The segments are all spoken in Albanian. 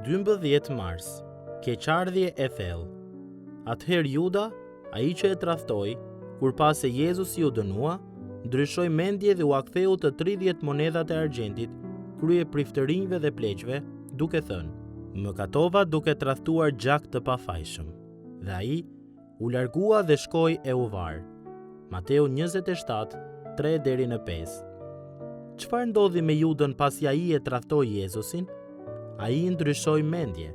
12 mars, keqardhje e thellë. Atëherë Juda, ai që e tradhtoi, kur pa se Jezusi u dënua, ndryshoi mendje dhe u aktheu të 30 monedhat e argjentit, krye priftërinjve dhe pleqve, duke thënë: "Mëkatova duke tradhtuar gjak të pafajshëm." Dhe ai u largua dhe shkoi e u var. Mateu 27, 3 deri në 5. Çfarë ndodhi me Judën pasi ai e tradhtoi Jezusin? Ai ndryshoi mendje.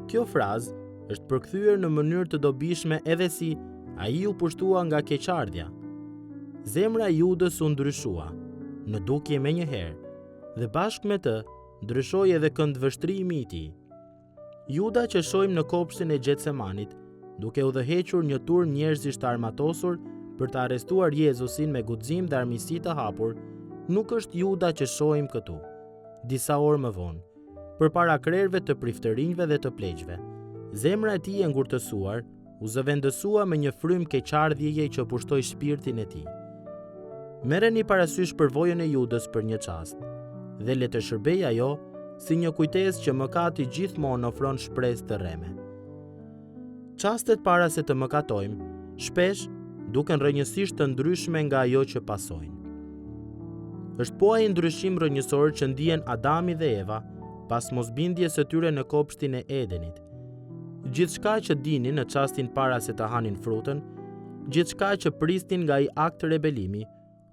Kjo frazë është përkthyer në mënyrë të dobishme edhe si ai u pushtua nga keqardhja. Zemra e Judës u ndryshua, në dukje menjëherë, dhe bashkë me të ndryshoi edhe këndvështrimi i tij. Juda që shohim në kopshtin e Gjetsemanit, duke udhëhequr një tur njerëzish të armatosur për të arrestuar Jezusin me guxim dhe armiqësi të hapur, nuk është Juda që shohim këtu. Disa orë më vonë, përpara krerëve të priftërinjve dhe të pleqve, zemra e tij e ngurtësuar u zëvendësua me një frym keqardhjeje që pushtoi shpirtin e tij. Merreni parasysh përvojën e Judës për një çast, dhe le të shërbejë ajo si një kujtesë që mëkati gjithmonë ofron shpresë të rreme. Çastet para se të mëkatojmë, shpesh duken rrënjësisht të ndryshme nga ajo që pasojnë. Është po ai ndryshim rrënjësor që ndihen Adami dhe Eva pas mosbindjes së tyre në kopshtin e Edenit. Gjithçka që dinin në çastin para se të hanin frutën, gjithçka që pristin nga ai akt rebelimi,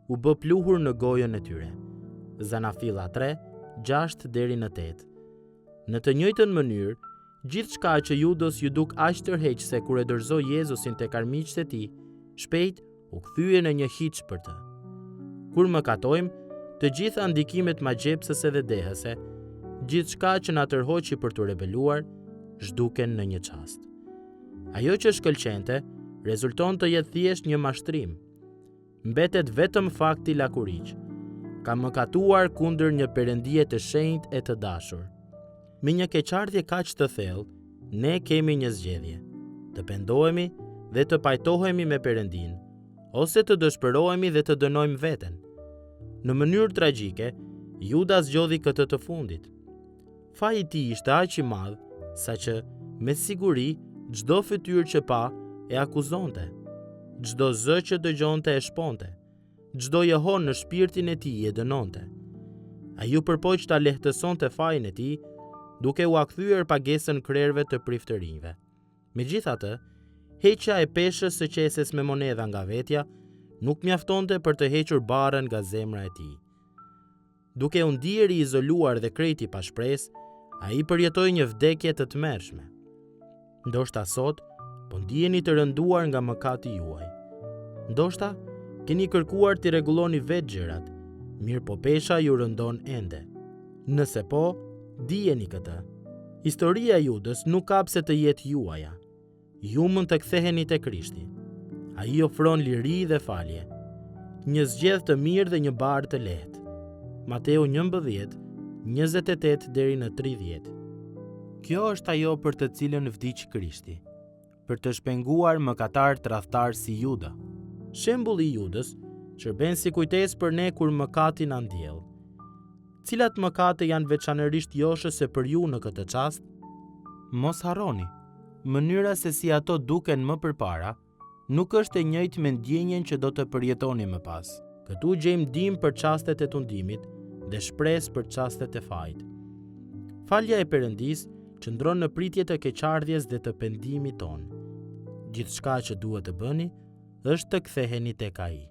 u bë pluhur në gojën e tyre. Zanafilla 3, 6 deri në 8. Në të njëjtën mënyrë, gjithçka që Judës ju duk aq tërheqëse kur e dorëzoi Jezusin tek armiqtë e tij, shpejt u kthye në një hiç për të. Kur mëkatojmë, të gjitha ndikimet magjepsëse dhe dehëse, gjithçka që na tërhoqi për të rebeluar, zhduken në një çast. Ajo që shkëlqente rezulton të jetë thjesht një mashtrim. Mbetet vetëm fakti lakuriq. Ka mëkatuar kundër një perëndie të shenjtë e të dashur. Me një keqardhje kaq të thellë, ne kemi një zgjedhje: të pendohemi dhe të pajtohemi me Perëndin, ose të dëshpërohemi dhe të dënojmë veten. Në mënyrë tragjike, Juda zgjodhi këtë të fundit. Faji i tij ishte aq i madh, saqë me siguri çdo fytyrë që pa e akuzonte, çdo zë që dëgjonte e shponte, çdo jehon në shpirtin e tij e dënonte. Ai u përpoq ta lehtësonte fajin e tij, duke u akthyer pagesën krerëve të priftërinjve. Megjithatë, heqja e peshës së qeses me monedha nga vetja nuk mjaftonte për të hequr barrën nga zemra e tij. Duke u ndier i izoluar dhe krejt i pa shpresë, ai përjetoi një vdekje të tmerrshme. Ndoshta sot po ndiheni të rënduar nga mëkati juaj. Ndoshta keni kërkuar t'i rregulloni vetë gjërat, mirë po pesha ju rëndon ende. Nëse po, dijeni këtë: historia e Judës nuk ka pse të jetë juaja. Ju mund të ktheheni te Krishti. Ai ofron liri dhe falje, një zgjedhje të mirë dhe një barë të lehtë. Mateu 11, 28 deri në 30. Kjo është ajo për të cilën vdiq Krishti, për të shpenguar mëkatar tradhtar si Juda. Shembulli i Judës shërben si kujtesë për ne kur mëkati na ndjell. Cilat mëkate janë veçanërisht joshëse për ju në këtë çast? Mos harroni, mënyra se si ato duken më përpara nuk është e njëjtë me ndjenjen që do të përjetoni më pas. Këtu gjejmë ndihmë për çastet e tundimit dhe shpresë për çastet e fajit. Falja e Perëndisë qëndron në pritje të keqardhjes dhe të pendimit ton. Gjithçka që duhet të bëni është të ktheheni tek ai.